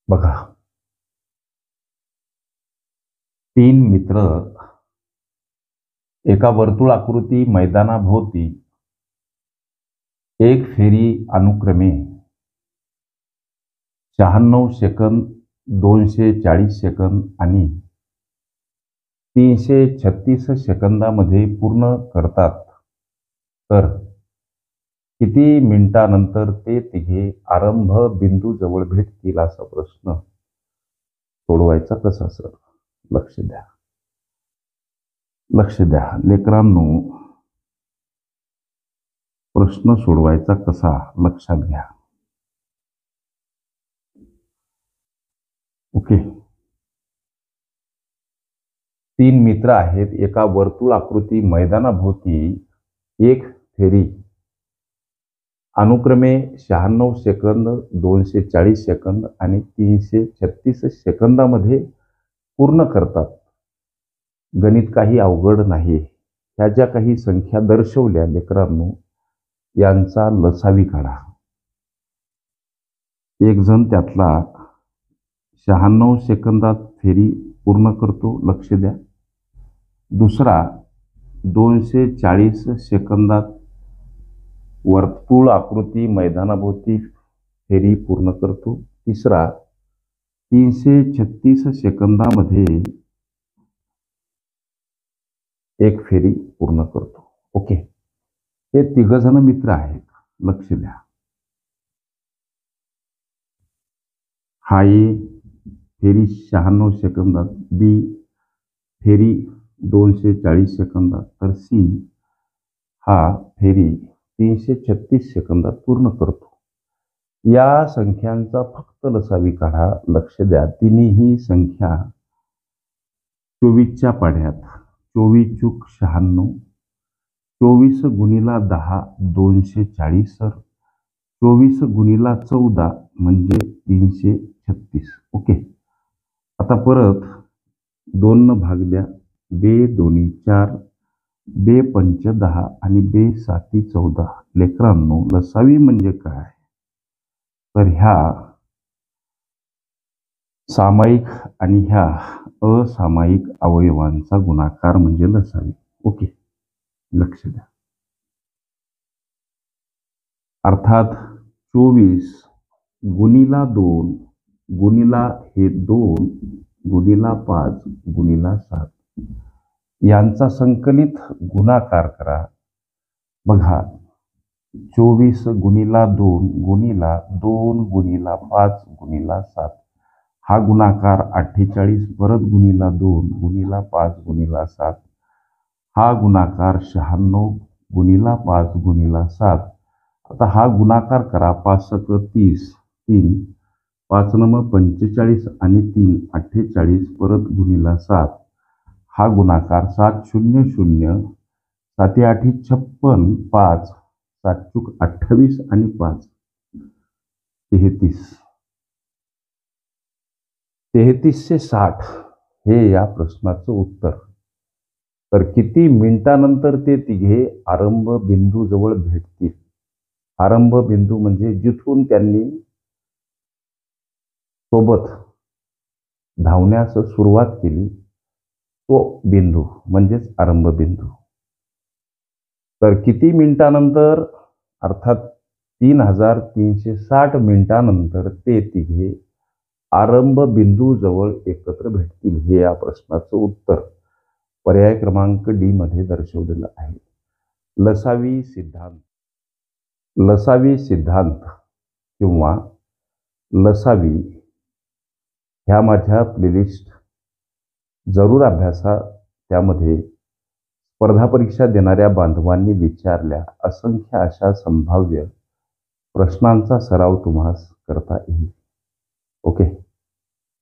बघा, तीन मित्र एका वर्तुळाकृती मैदानाभोवती एक फेरी अनुक्रमे 96 सेकंद, 240 सेकंद आणि 336 सेकंदामध्ये पूर्ण करतात, तर किती मिनिटांनंतर ते तिघे आरंभ बिंदूजवळ भेटतील असा प्रश्न सोडवायचा कसा सर? लक्ष द्या, लक्ष द्या लेकरांनो. प्रश्न सोडवायचा कसा लक्षात घ्या. ओके. तीन मित्र आहेत एका वर्तुळाकृती मैदानाभोवती एक फेरी अनुक्रमे 96 सेकंद, 240 सेकंद आणि 336 सेकंदामध्ये पूर्ण करतात. गणित काही अवघड नाही. ह्या ज्या काही संख्या दर्शवल्या लेकरांनो, यांचा लसावी काढा. एक जण त्यातला 96 सेकंदात फेरी पूर्ण करतो, लक्ष द्या. दुसरा 240 सेकंदात वर्तुळ आकृती मैदानाभोवती फेरी पूर्ण करतो. तिसरा 336 सेकंदामध्ये एक फेरी पूर्ण करतो. ओके. हे तिघजण मित्र आहेत, लक्ष द्या. हा ए फेरी 96 सेकंदात, बी फेरी 240 सेकंदात, तर सी हा फेरी 336 सेकंदात पूर्ण करतो. या संख्यांचा फक्त लसावी काढा. लक्ष द्या, तिन्ही संख्या 24च्या पाढ्यात. 24 चूक 96, 24 गुणिला 10 240 सर, 24 गुणिला 14 म्हणजे 336. ओके. आता परत 2 न भाग द्या. बे दोन्ही 4, बे पंच 10 आणि बे साती 14. लेकरांनो, लसावी म्हणजे काय? तर ह्या सामायिक आणि ह्या असामायिक अवयवांचा गुणाकार म्हणजे लसावी. ओके, लक्ष द्या. अर्थात 24 गुणिला 2 गुणिला हे 2 गुणिला 5 गुणिला 7 यांचा संकलित गुणाकार करा. बघा, 24 गुणिला 2 गुणिला 2 गुणिला 5 गुणिला 7 हा गुणाकार 48, परत गुणिला 2 गुणिला 5 गुणिला 7 हा गुणाकार 96 गुणिला 5 गुणिला 7. आता हा गुणाकार करा. 5 × 30, 3, 5 नम 45 आणि 3 48, परत गुणिला 7 हा गुणाकार 7 0 0, 7 8 56, 5 7 चूक 28 आणि 5 33. 3360 हे या प्रश्नाचं उत्तर. तर किती मिनिटानंतर ते तिघे आरंभ बिंदूजवळ भेटतील? आरंभ बिंदू म्हणजे जिथून त्यांनी सोबत धावण्यास सुरुवात केली तो बिंदू म्हणजेच आरंभ बिंदू. तर किती मिनिटानंतर? अर्थात 3360 मिनिटानंतर ते तिघे आरंभ बिंदूजवळ एकत्र भेटतील. हे या प्रश्नाचं उत्तर पर्याय क्रमांक डी मध्ये दर्शवलेलं आहे. लसावी सिद्धांत. लसावी सिद्धांत किंवा लसावी ह्या माझ्या प्लेलिस्ट जरूर अभ्यासा. त्यामध्ये स्पर्धा परीक्षा देणाऱ्या बांधवांनी विचारल्या असंख्य अशा संभाव्य प्रश्नांचा सराव तुम्हास करता येईल. ओके.